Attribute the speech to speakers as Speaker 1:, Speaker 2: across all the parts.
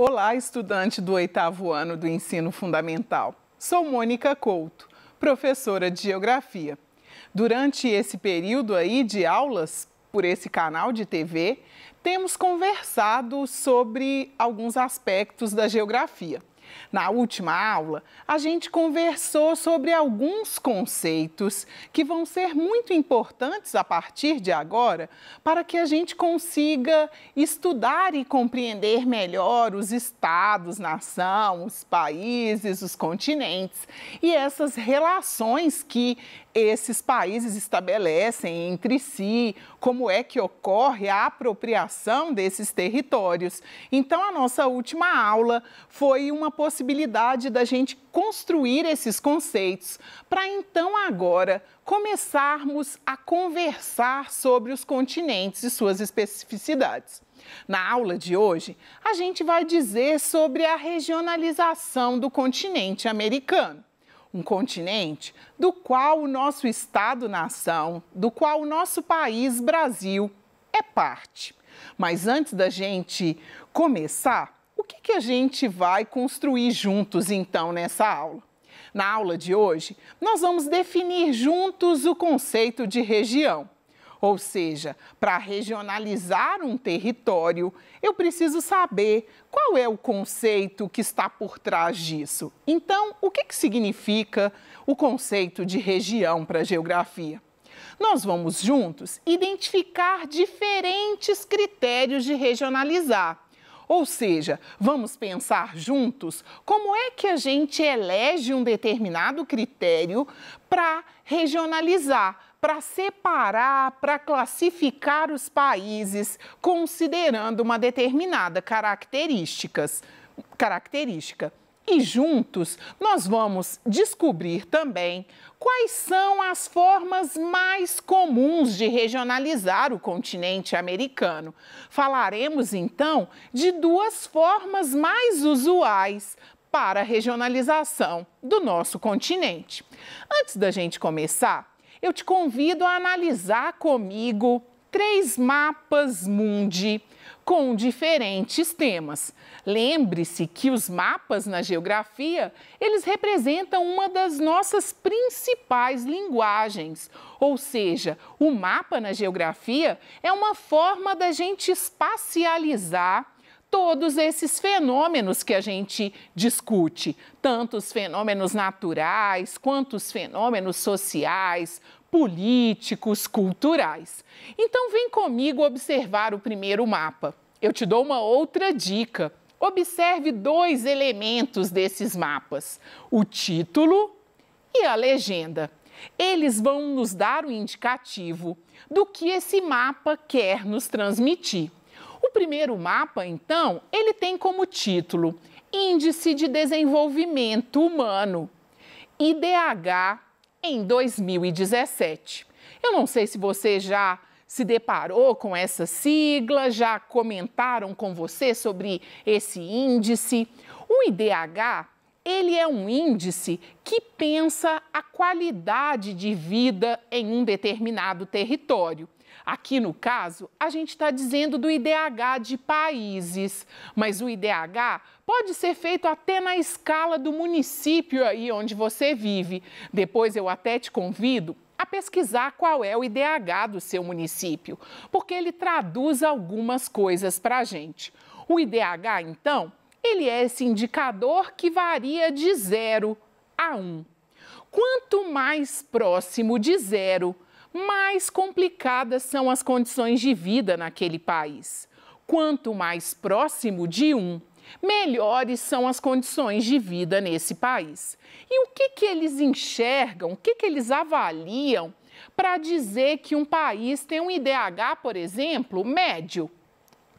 Speaker 1: Olá, estudante do 8º ano do ensino fundamental. Sou Mônica Couto, professora de Geografia. Durante esse período aí de aulas por esse canal de TV, temos conversado sobre alguns aspectos da geografia. Na última aula, a gente conversou sobre alguns conceitos que vão ser muito importantes a partir de agora para que a gente consiga estudar e compreender melhor os estados, nação, os países, os continentes e essas relações que esses países estabelecem entre si, como é que ocorre a apropriação desses territórios. Então, a nossa última aula foi uma possibilidade da gente construir esses conceitos, para então agora começarmos a conversar sobre os continentes e suas especificidades. Na aula de hoje, a gente vai dizer sobre a regionalização do continente americano. Um continente do qual o nosso Estado-nação, do qual o nosso país, Brasil, é parte. Mas antes da gente começar, o que a gente vai construir juntos, então, nessa aula? Na aula de hoje, nós vamos definir juntos o conceito de região. Ou seja, para regionalizar um território, eu preciso saber qual é o conceito que está por trás disso. Então, o que significa o conceito de região para a geografia? Nós vamos juntos identificar diferentes critérios de regionalizar. Ou seja, vamos pensar juntos como é que a gente elege um determinado critério para regionalizar, para separar, para classificar os países, considerando uma determinada característica. E juntos nós vamos descobrir também quais são as formas mais comuns de regionalizar o continente americano. Falaremos então de duas formas mais usuais para a regionalização do nosso continente. Antes da gente começar, eu te convido a analisar comigo 3 mapas mundi com diferentes temas. Lembre-se que os mapas na geografia, eles representam uma das nossas principais linguagens. Ou seja, o mapa na geografia é uma forma da gente espacializar todos esses fenômenos que a gente discute, tanto os fenômenos naturais quanto os fenômenos sociais, políticos, culturais. Então, vem comigo observar o primeiro mapa. Eu te dou uma outra dica. Observe 2 elementos desses mapas, o título e a legenda. Eles vão nos dar um indicativo do que esse mapa quer nos transmitir. O primeiro mapa, então, ele tem como título Índice de Desenvolvimento Humano, IDH, em 2017. Eu não sei se você já se deparou com essa sigla, já comentaram com você sobre esse índice. O IDH, ele é um índice que pensa a qualidade de vida em um determinado território. Aqui, no caso, a gente está dizendo do IDH de países, mas o IDH pode ser feito até na escala do município aí onde você vive. Depois eu até te convido a pesquisar qual é o IDH do seu município, porque ele traduz algumas coisas para a gente. O IDH, então, ele é esse indicador que varia de 0 a 1. Quanto mais próximo de 0, mais complicadas são as condições de vida naquele país. Quanto mais próximo de 1, melhores são as condições de vida nesse país. E o que eles enxergam, o que eles avaliam para dizer que um país tem um IDH, por exemplo, médio,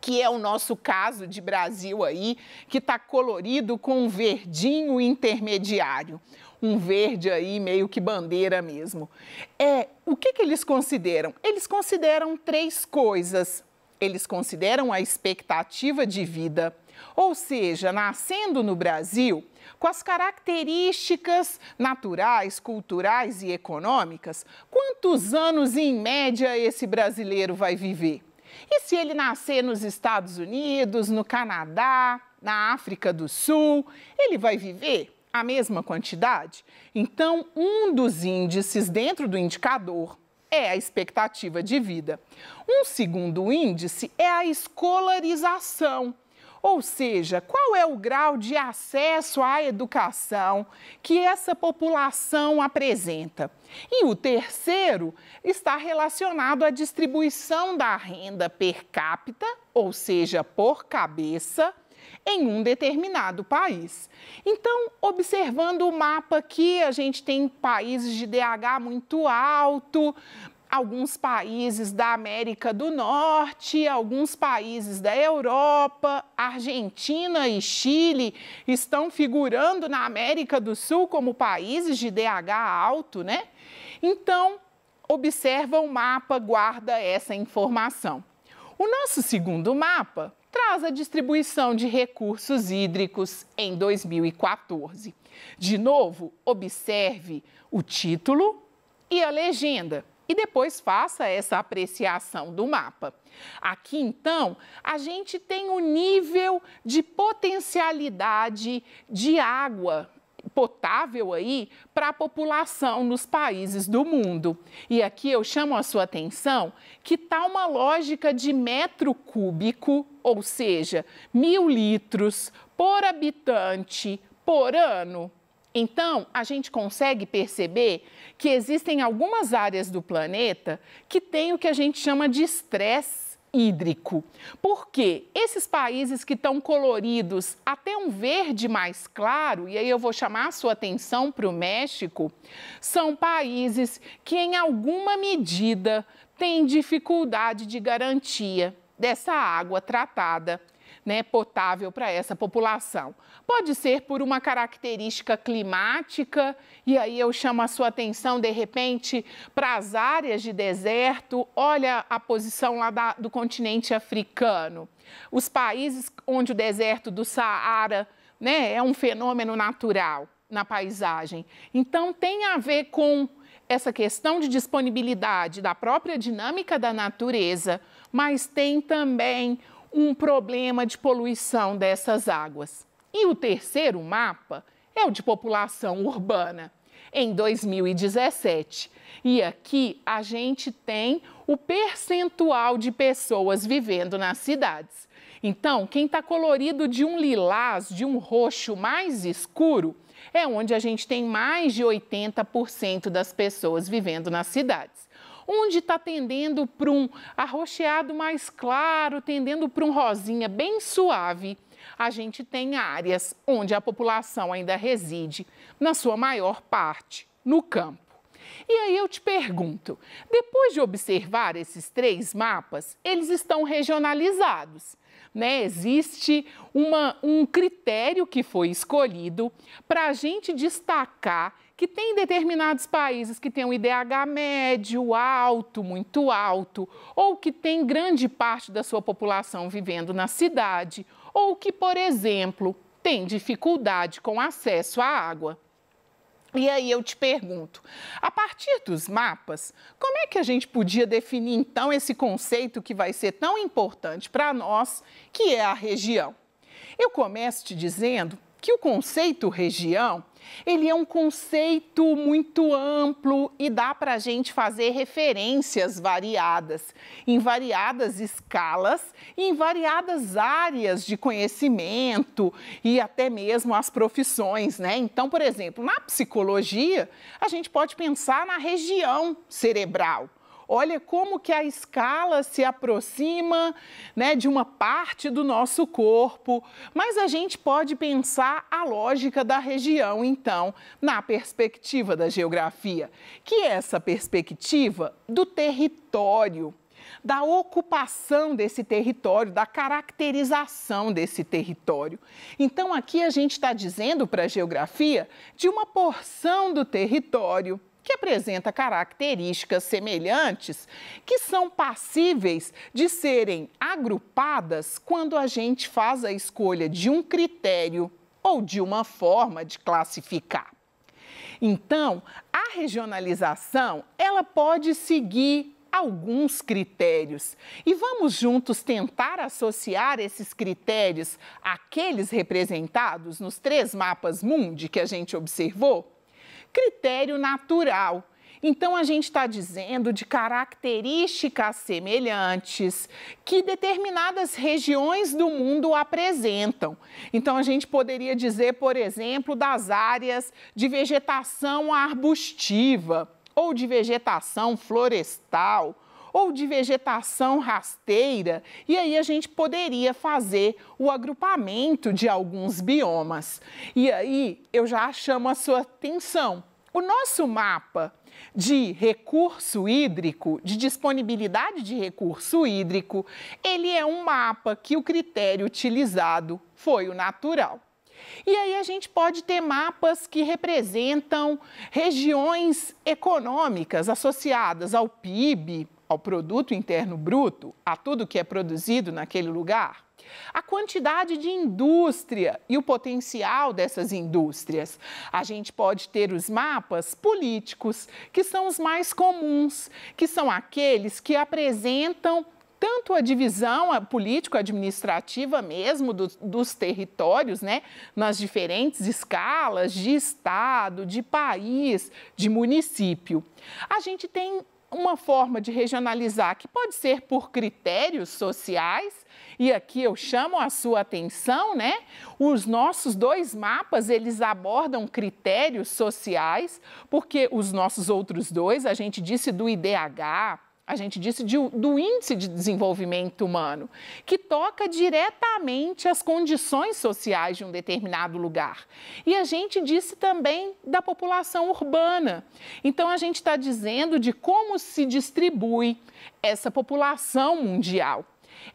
Speaker 1: que é o nosso caso de Brasil aí, que está colorido com um verdinho intermediário. Um verde aí meio que bandeira mesmo. O que eles consideram? Eles consideram 3 coisas. Eles consideram a expectativa de vida, ou seja, nascendo no Brasil, com as características naturais, culturais e econômicas, quantos anos em média esse brasileiro vai viver? E se ele nascer nos Estados Unidos, no Canadá, na África do Sul, ele vai viver a mesma quantidade? Então, um dos índices dentro do indicador é a expectativa de vida. Um segundo índice é a escolarização, ou seja, qual é o grau de acesso à educação que essa população apresenta. E o terceiro está relacionado à distribuição da renda per capita, ou seja, por cabeça, em um determinado país. Então, observando o mapa aqui, a gente tem países de DH muito alto, alguns países da América do Norte, alguns países da Europa, Argentina e Chile estão figurando na América do Sul como países de DH alto, né? Então, observa o mapa, guarda essa informação. O nosso segundo mapa traz a distribuição de recursos hídricos em 2014. De novo, observe o título e a legenda e depois faça essa apreciação do mapa. Aqui, então, a gente tem o nível de potencialidade de água potável aí para a população nos países do mundo. E aqui eu chamo a sua atenção que está uma lógica de metro cúbico, ou seja, 1.000 litros por habitante por ano. Então, a gente consegue perceber que existem algumas áreas do planeta que têm o que a gente chama de estresse hídrico. Porque esses países que estão coloridos até um verde mais claro, e aí eu vou chamar a sua atenção para o México, são países que em alguma medida têm dificuldade de garantia dessa água tratada, né, potável para essa população. Pode ser por uma característica climática, e aí eu chamo a sua atenção, de repente, para as áreas de deserto. Olha a posição lá do continente africano. Os países onde o deserto do Saara, né, é um fenômeno natural na paisagem. Então, tem a ver com essa questão de disponibilidade da própria dinâmica da natureza, mas tem também um problema de poluição dessas águas. E o terceiro mapa é o de população urbana, em 2017. E aqui a gente tem o percentual de pessoas vivendo nas cidades. Então, quem está colorido de um lilás, de um roxo mais escuro, é onde a gente tem mais de 80% das pessoas vivendo nas cidades. Onde está tendendo para um arroxeado mais claro, tendendo para um rosinha bem suave, a gente tem áreas onde a população ainda reside, na sua maior parte, no campo. E aí eu te pergunto, depois de observar esses três mapas, eles estão regionalizados, né? Existe um critério que foi escolhido para a gente destacar que tem determinados países que têm um IDH médio, alto, muito alto, ou que tem grande parte da sua população vivendo na cidade, ou que, por exemplo, tem dificuldade com acesso à água. E aí eu te pergunto, a partir dos mapas, como é que a gente podia definir então esse conceito que vai ser tão importante para nós, que é a região? Eu começo te dizendo que o conceito região, ele é um conceito muito amplo e dá para a gente fazer referências variadas, em variadas escalas, em variadas áreas de conhecimento e até mesmo as profissões, né? Então, por exemplo, na psicologia, a gente pode pensar na região cerebral. Olha como que a escala se aproxima, né, de uma parte do nosso corpo, mas a gente pode pensar a lógica da região, então, na perspectiva da geografia, que é essa perspectiva do território, da ocupação desse território, da caracterização desse território. Então, aqui a gente está dizendo para a geografia de uma porção do território que apresenta características semelhantes que são passíveis de serem agrupadas quando a gente faz a escolha de um critério ou de uma forma de classificar. Então, a regionalização, ela pode seguir alguns critérios. E vamos juntos tentar associar esses critérios àqueles representados nos 3 mapas mundi que a gente observou? Critério natural. Então, a gente está dizendo de características semelhantes que determinadas regiões do mundo apresentam. Então, a gente poderia dizer, por exemplo, das áreas de vegetação arbustiva, ou de vegetação florestal, ou de vegetação rasteira, e aí a gente poderia fazer o agrupamento de alguns biomas. E aí eu já chamo a sua atenção. O nosso mapa de recurso hídrico, de disponibilidade de recurso hídrico, ele é um mapa que o critério utilizado foi o natural. E aí a gente pode ter mapas que representam regiões econômicas associadas ao PIB, ao Produto Interno Bruto, a tudo que é produzido naquele lugar. A quantidade de indústria e o potencial dessas indústrias. A gente pode ter os mapas políticos, que são os mais comuns, que são aqueles que apresentam tanto a divisão político-administrativa mesmo dos territórios, né, nas diferentes escalas de estado, de país, de município. A gente tem uma forma de regionalizar que pode ser por critérios sociais, e aqui eu chamo a sua atenção, né? Os nossos 2 mapas, eles abordam critérios sociais, porque os nossos outros 2, a gente disse do IDH, a gente disse do Índice de Desenvolvimento Humano, que toca diretamente as condições sociais de um determinado lugar. E a gente disse também da população urbana. Então, a gente está dizendo de como se distribui essa população mundial.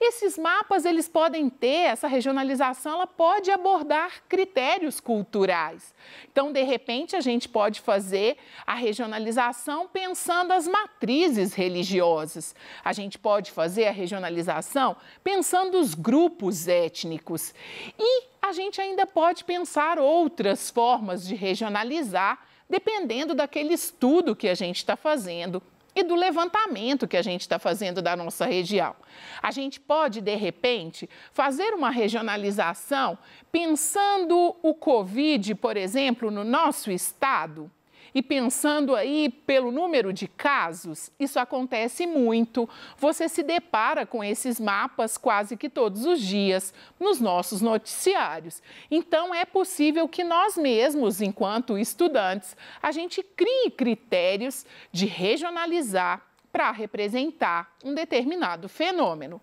Speaker 1: Esses mapas, eles podem ter, essa regionalização, ela pode abordar critérios culturais. Então, de repente, a gente pode fazer a regionalização pensando as matrizes religiosas. A gente pode fazer a regionalização pensando os grupos étnicos. E a gente ainda pode pensar outras formas de regionalizar, dependendo daquele estudo que a gente está fazendo e do levantamento que a gente está fazendo da nossa região. A gente pode, de repente, fazer uma regionalização pensando o Covid, por exemplo, no nosso estado, e pensando aí pelo número de casos. Isso acontece muito. Você se depara com esses mapas quase que todos os dias nos nossos noticiários. Então, é possível que nós mesmos, enquanto estudantes, a gente crie critérios de regionalizar para representar um determinado fenômeno.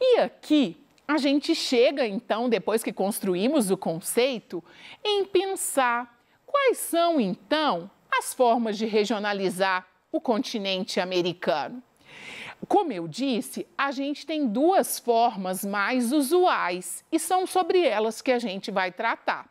Speaker 1: E aqui a gente chega, então, depois que construímos o conceito, em pensar quais são, então, as formas de regionalizar o continente americano. Como eu disse, a gente tem 2 formas mais usuais e são sobre elas que a gente vai tratar.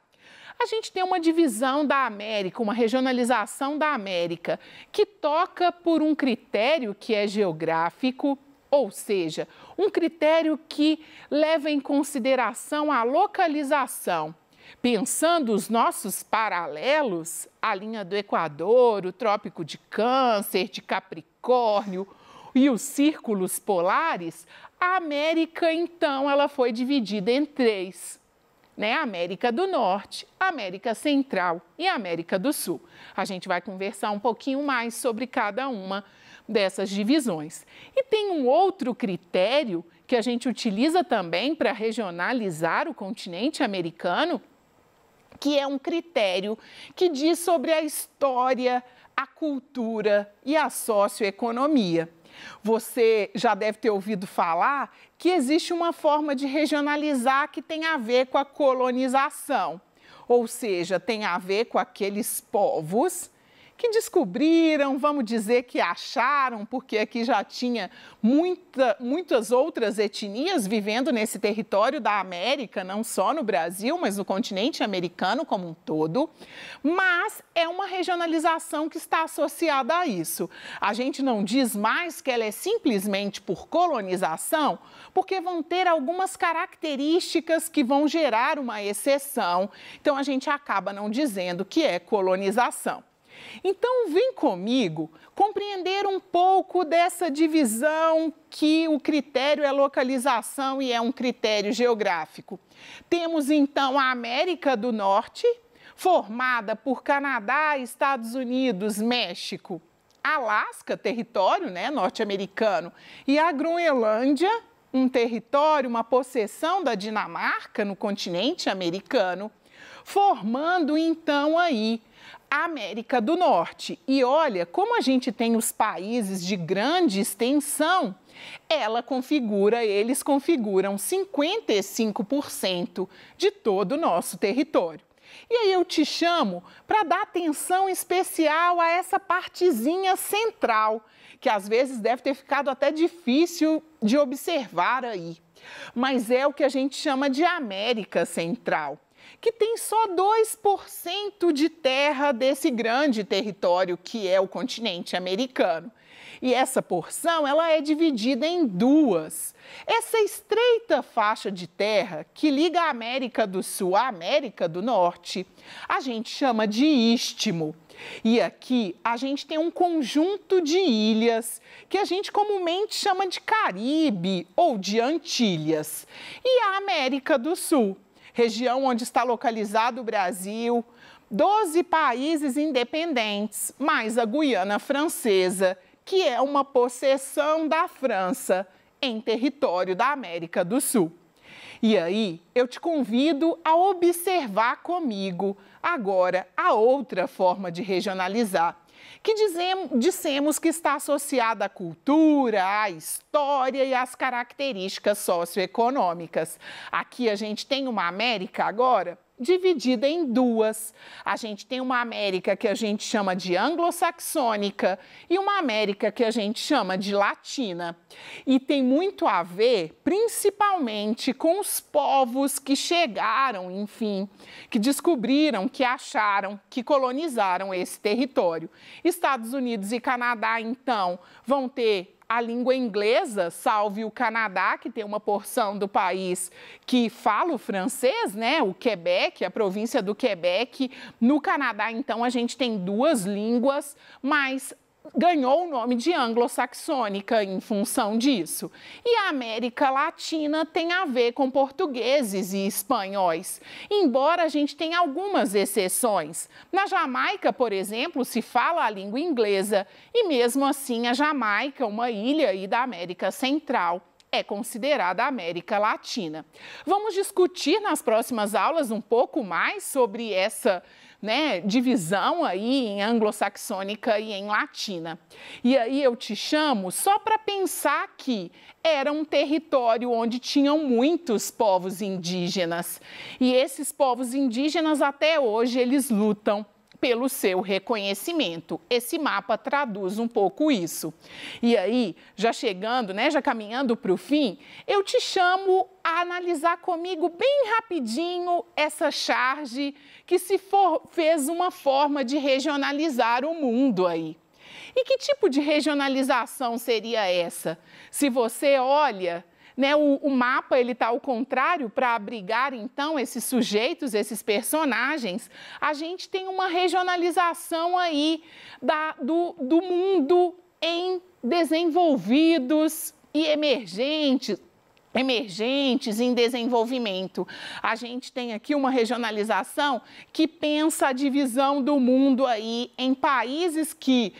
Speaker 1: A gente tem uma divisão da América, uma regionalização da América, que toca por um critério que é geográfico, ou seja, um critério que leva em consideração a localização. Pensando os nossos paralelos, a linha do Equador, o Trópico de Câncer, de Capricórnio e os círculos polares, a América, então, ela foi dividida em 3, né? A América do Norte, a América Central e a América do Sul. A gente vai conversar um pouquinho mais sobre cada uma dessas divisões. E tem um outro critério que a gente utiliza também para regionalizar o continente americano, que é um critério que diz sobre a história, a cultura e a socioeconomia. Você já deve ter ouvido falar que existe uma forma de regionalizar que tem a ver com a colonização, ou seja, tem a ver com aqueles povos que descobriram, vamos dizer que acharam, porque aqui já tinha muitas outras etnias vivendo nesse território da América, não só no Brasil, mas no continente americano como um todo. Mas é uma regionalização que está associada a isso. A gente não diz mais que ela é simplesmente por colonização, porque vão ter algumas características que vão gerar uma exceção. Então, a gente acaba não dizendo que é colonização. Então, vem comigo compreender um pouco dessa divisão que o critério é localização e é um critério geográfico. Temos, então, a América do Norte, formada por Canadá, Estados Unidos, México, Alasca, território, né, norte-americano, e a Groenlândia, um território, uma possessão da Dinamarca no continente americano, formando, então, aí a América do Norte. E olha, como a gente tem os países de grande extensão, eles configuram 55% de todo o nosso território. E aí eu te chamo para dar atenção especial a essa partezinha central, que às vezes deve ter ficado até difícil de observar aí. Mas é o que a gente chama de América Central, que tem só 2% de terra desse grande território que é o continente americano. E essa porção, ela é dividida em duas. Essa estreita faixa de terra que liga a América do Sul à América do Norte, a gente chama de istmo. E aqui a gente tem um conjunto de ilhas que a gente comumente chama de Caribe ou de Antilhas. E a América do Sul, região onde está localizado o Brasil, 12 países independentes, mais a Guiana Francesa, que é uma possessão da França em território da América do Sul. E aí, eu te convido a observar comigo agora a outra forma de regionalizar, que dissemos que está associada à cultura, à história e às características socioeconômicas. Aqui a gente tem uma América agora dividida em duas. A gente tem uma América que a gente chama de anglo-saxônica e uma América que a gente chama de latina. E tem muito a ver, principalmente, com os povos que chegaram, enfim, que descobriram, que acharam, que colonizaram esse território. Estados Unidos e Canadá, então, vão ter a língua inglesa, salve o Canadá, que tem uma porção do país que fala o francês, né? O Quebec, a província do Quebec. No Canadá, então, a gente tem duas línguas, mas ganhou o nome de anglo-saxônica em função disso. E a América Latina tem a ver com portugueses e espanhóis, embora a gente tenha algumas exceções. Na Jamaica, por exemplo, se fala a língua inglesa e mesmo assim a Jamaica, uma ilha aí da América Central, é considerada a América Latina. Vamos discutir nas próximas aulas um pouco mais sobre essa divisão aí em anglo-saxônica e em latina. E aí eu te chamo só para pensar que era um território onde tinham muitos povos indígenas. E esses povos indígenas até hoje eles lutam pelo seu reconhecimento. Esse mapa traduz um pouco isso. E aí, já chegando, já caminhando para o fim, eu te chamo a analisar comigo bem rapidinho essa charge que fez uma forma de regionalizar o mundo aí. E que tipo de regionalização seria essa? Se você olha, o mapa está ao contrário para abrigar, então, esses sujeitos, esses personagens. A gente tem uma regionalização aí do mundo em desenvolvidos e emergentes, em desenvolvimento. A gente tem aqui uma regionalização que pensa a divisão do mundo aí em países que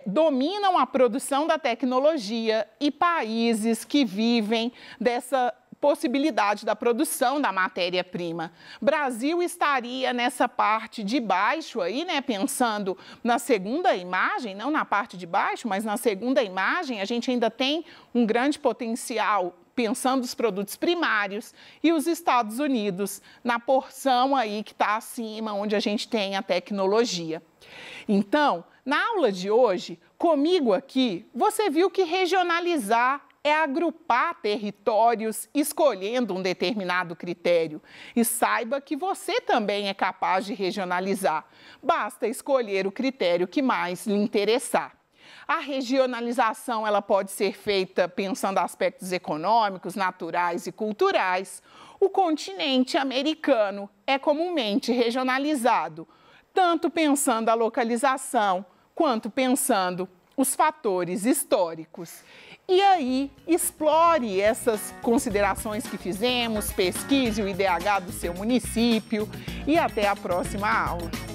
Speaker 1: dominam a produção da tecnologia e países que vivem dessa possibilidade da produção da matéria-prima. Brasil estaria nessa parte de baixo aí, pensando na segunda imagem, não na parte de baixo, mas na segunda imagem, a gente ainda tem um grande potencial pensando os produtos primários, e os Estados Unidos na porção aí que está acima, onde a gente tem a tecnologia. Então, na aula de hoje, comigo aqui, você viu que regionalizar é agrupar territórios escolhendo um determinado critério. E saiba que você também é capaz de regionalizar. Basta escolher o critério que mais lhe interessar. A regionalização ela pode ser feita pensando aspectos econômicos, naturais e culturais. O continente americano é comumente regionalizado tanto pensando a localização, quanto pensando os fatores históricos. E aí, explore essas considerações que fizemos, pesquise o IDH do seu município e até a próxima aula.